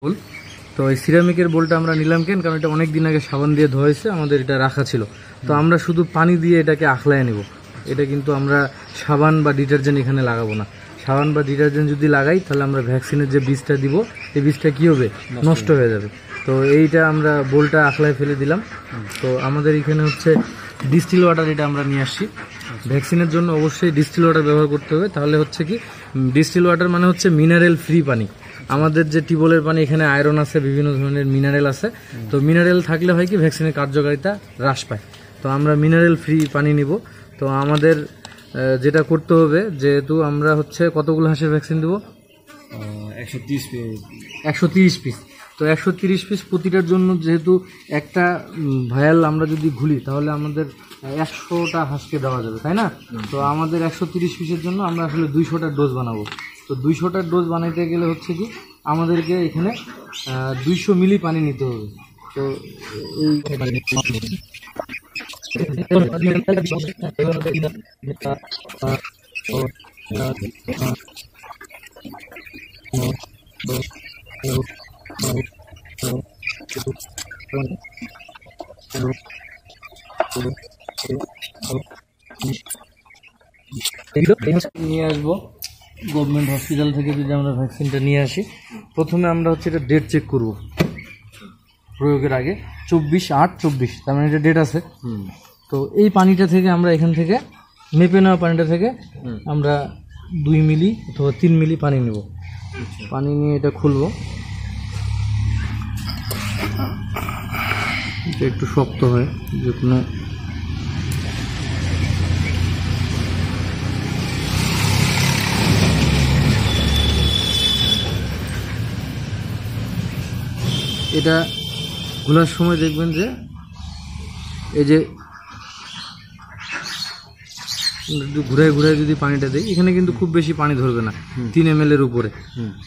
বোল। তো এই সিরামিকের বোলটা আমরা নিলাম কেন, কারণ এটা অনেক দিন আগে সাবান দিয়ে ধোয়াইছে, আমাদের এটা রাখা ছিল। তো আমরা শুধু পানি দিয়ে এটাকে আখলায় নেব। এটা কিন্তু আমরা সাবান বা ডিটারজেন্ট এখানে লাগাবো না। সাবান বা ডিটারজেন্ট যদি লাগাই তাহলে আমরা ভ্যাকসিনের যে বীজটা দিব এই বীজটা কী হবে, নষ্ট হয়ে যাবে। তো এইটা আমরা বোলটা আখলায় ফেলে দিলাম। তো আমাদের এখানে হচ্ছে ডিস্টিল ওয়াটার, এটা আমরা নিয়ে আসছি। ভ্যাকসিনের জন্য অবশ্যই ডিস্টিল ওয়াটার ব্যবহার করতে হবে। তাহলে হচ্ছে কি, ডিস্টিল ওয়াটার মানে হচ্ছে মিনারেল ফ্রি পানি। আমাদের যে টিউবওয়েলের পানি, এখানে আয়রন আছে, বিভিন্ন ধরনের মিনারেল আছে। তো মিনারেল থাকলে হয় কি, ভ্যাকসিনের কার্যকারিতা হ্রাস পায়। তো আমরা মিনারেল ফ্রি পানি নিব। তো আমাদের যেটা করতে হবে, যেহেতু আমরা হচ্ছে কতগুলো হাঁসের ভ্যাকসিন দেবো, 130 পিস। তো 130 পিস প্রতিটার জন্য, যেহেতু একটা ভায়াল আমরা যদি ঘুলি তাহলে আমাদের 100টা হাঁসকে দেওয়া যাবে, তাই না? তো আমাদের 130 পিসের জন্য আমরা আসলে 200টার ডোজ বানাবো। তো 200টার ডোজ বানাইতে গেলে হচ্ছে কি, আমাদেরকে এখানে 200 মিলি পানি নিতে হবে। তো নিয়ে আসবো গভর্নমেন্ট হসপিটাল থেকে। যদি আমরা ভ্যাকসিনটা নিয়ে আসি, প্রথমে আমরা হচ্ছে এটা ডেট চেক করব প্রয়োগের আগে। 24/8/24, তার মানে এটা ডেট আছে। তো এই পানিটা থেকে আমরা এখান থেকে মেপে নেওয়া পানিটা থেকে আমরা 2 মিলি অথবা 3 মিলি পানি নেব। পানি নিয়ে এটা খুলবো। এটা একটু শক্ত হয়, যে কোনো এটা খোলার সময় দেখবেন যে এই যে একটু ঘুরায় ঘুরায় যদি পানিটা দিই, এখানে কিন্তু খুব বেশি পানি ধরবে না, 3 ml এর উপরে।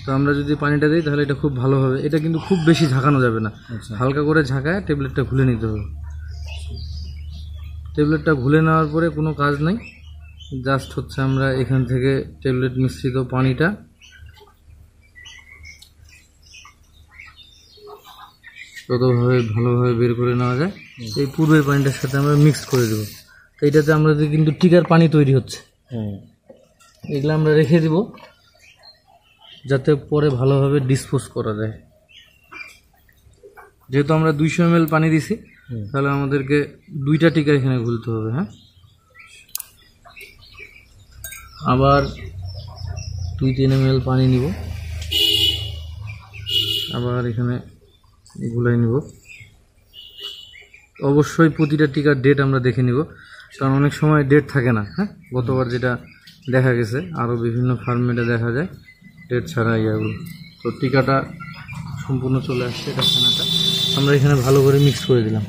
তো আমরা যদি পানিটা দিই তাহলে এটা খুব ভালো হবে। এটা কিন্তু খুব বেশি ঝাঁকানো যাবে না, হালকা করে ঝাঁকায় ট্যাবলেটটা খুলে নিতে হবে। ট্যাবলেটটা খুলে নেওয়ার পরে কোনো কাজ নাই, জাস্ট হচ্ছে আমরা এখান থেকে ট্যাবলেট মিশ্রিত পানিটা ততভাবে ভালোভাবে বের করে নেওয়া যায়। এই পূর্বের পানিটার সাথে আমরা মিক্স করে দেবো। তো এইটাতে আমরা কিন্তু টিকার পানি তৈরি হচ্ছে, এগুলো আমরা রেখে দেব যাতে পরে ভালোভাবে ডিসপোজ করা যায়। যেহেতু আমরা 200 ml পানি দিছি, তাহলে আমাদেরকে 2টা টিকা এখানে গুলতে হবে। হ্যাঁ, আবার 2-3 ml পানি নিব, আবার এখানে গুলাই নিব। অবশ্যই প্রতিটা টিকার ডেট আমরা দেখে নিব, কারণ অনেক সময় ডেট থাকে না। হ্যাঁ, গতবার যেটা দেখা গেছে, আরও বিভিন্ন ফার্মেটে দেখা যায় ডেট ছাড়া ইয়াগুলো। তো টিকাটা সম্পূর্ণ চলে আসছে, এটা খানাটা আমরা এখানে ভালো করে মিক্স করে দিলাম।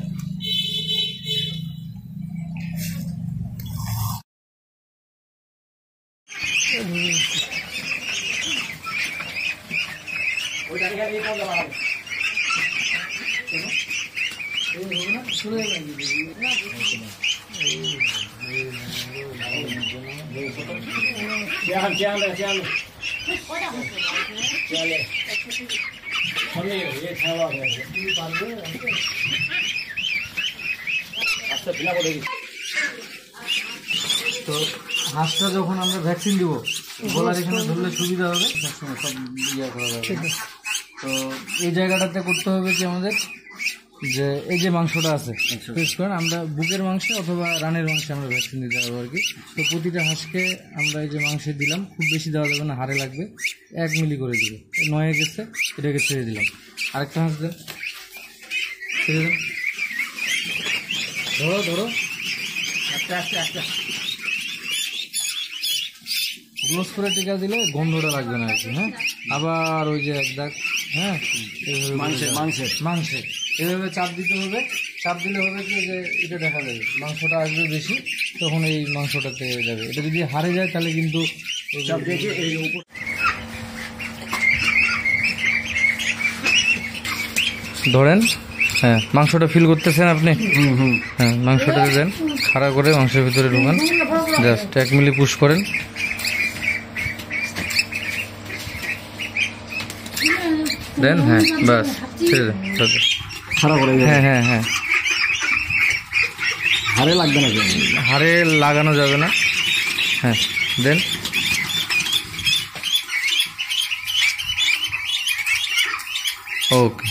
তো হাঁসটা যখন আমরা ভ্যাকসিন দিব, গলার এখানে ধরলে সুবিধা হবে, সবসময় সব ইয়ে করা যাবে। তো এই জায়গাটাতে করতে হবে কি, আমাদের যে এই যে মাংসটা আছে, আমরা বুকের মাংসে অথবা রানের মাংসে আমরা ভ্যাকসিন দিতে পারবো আর কি। তো প্রতিটা হাঁসকে আমরা এই যে মাংসে দিলাম, খুব বেশি দেওয়া যাবে না, হাড়ে লাগবে, 1 মিলি করে দিব। 9 গেছে, এটাকে ছেড়ে দিলাম। আরেকটা হাঁস দেন, ছেড়ে দেন, ধরো ধরো, একটা একটা একটা ক্লোজ করে টিকা দিলে গন্ধটা লাগবে না আর কি। হ্যাঁ, আবার ওই যে এক দাগ, হ্যাঁ, মাংসে এভাবে চাপ দিতে হবে। চাপ দিলে হবে কি, যে এটা দেখা যাবে মাংসটা আসবে বেশি, তখন এই মাংসটাতে যাবে। এটা যদি হারে যায় তাহলে কিন্তু ধরেন, হ্যাঁ, মাংসটা ফিল করতেছেন আপনি? হ্যাঁ, মাংসটা দেন, খাড়া করে মাংসের ভিতরে ঢুকান, জাস্ট 1 মিলি পুশ করেন। দেন। হ্যাঁ বাস, ছেড়ে দেন। খারাপ করে হ্যাঁ হ্যাঁ হ্যাঁ, হারে লাগবে না, হাড়ে লাগানো যাবে না। হ্যাঁ দেন। ওকে,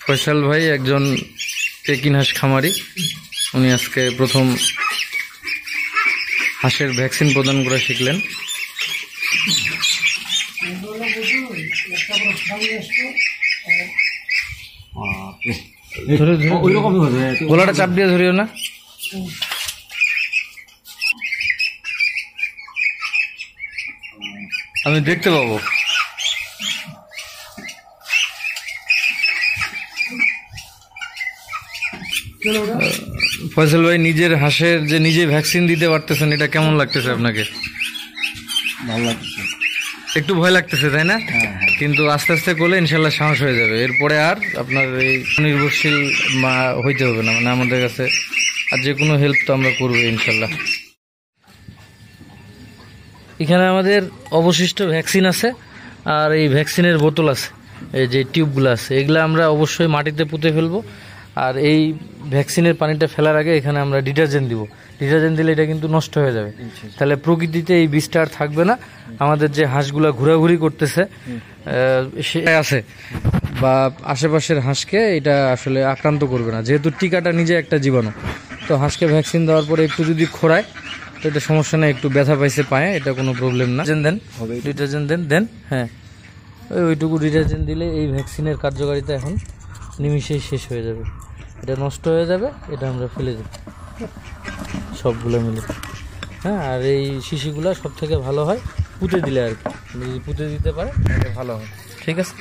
ফয়সাল ভাই একজন পেকিন হাঁস খামারি, উনি আজকে প্রথম হাঁসের ভ্যাকসিন প্রদান করা শিখলেন। ওই রকমই হবে, গলাটা চাপ দিয়ে ধরিও না। আমি দেখতে পাবো। ফয়সাল ভাই, নিজের হাঁসের যে নিজে ভ্যাকসিন দিতে পারতেছেন, এটা কেমন লাগতেছে আপনাকে? ভালো লাগছে। একটু ভয় লাগতেছে তাই না? কিন্তু আস্তে আস্তে করলে ইনশাল্লাহ সাহস হয়ে যাবে। এরপরে আর আপনার এই নির্ভরশীল হইতে হবে না, মানে আমাদের কাছে আর যে কোনো হেল্প তো আমরা করবো ইনশাল্লাহ। এখানে আমাদের অবশিষ্ট ভ্যাকসিন আছে, আর এই ভ্যাকসিনের বোতল আছে, এই যে টিউবগুলো আছে, এগুলো আমরা অবশ্যই মাটিতে পুঁতে ফেলবো। আর এই ভ্যাকসিনের পানিটা ফেলার আগে এখানে আমরা ডিটারজেন্ট দিব। ডিটারজেন্ট দিলে এটা কিন্তু নষ্ট হয়ে যাবে, তাহলে প্রকৃতিতে এই বীজটা আর থাকবে না। আমাদের যে হাঁসগুলা ঘোরাঘুরি করতেছে সে আছে বা আশেপাশের হাঁসকে এটা আসলে আক্রান্ত করবে না, যেহেতু টিকাটা নিজে একটা জীবাণু। তো হাঁসকে ভ্যাকসিন দেওয়ার পরে একটু যদি খোঁড়ায় তো এটা সমস্যা নেই, একটু ব্যথা পাইছে পায়ে, এটা কোনো প্রবলেম না। দেন ডিটারজেন্ট দেন। হ্যাঁ, ওইটুকু ডিটারজেন্ট দিলে এই ভ্যাকসিনের কার্যকারিতা এখন নিমিশেই শেষ হয়ে যাবে, এটা নষ্ট হয়ে যাবে, এটা আমরা ফেলে দেব সবগুলো মিলে। হ্যাঁ, আর এই শিশিগুলো সব থেকে ভালো হয় পুঁতে দিলে আর কি, যদি পুঁতে দিতে পারে তাহলে ভালো হয়। ঠিক আছে।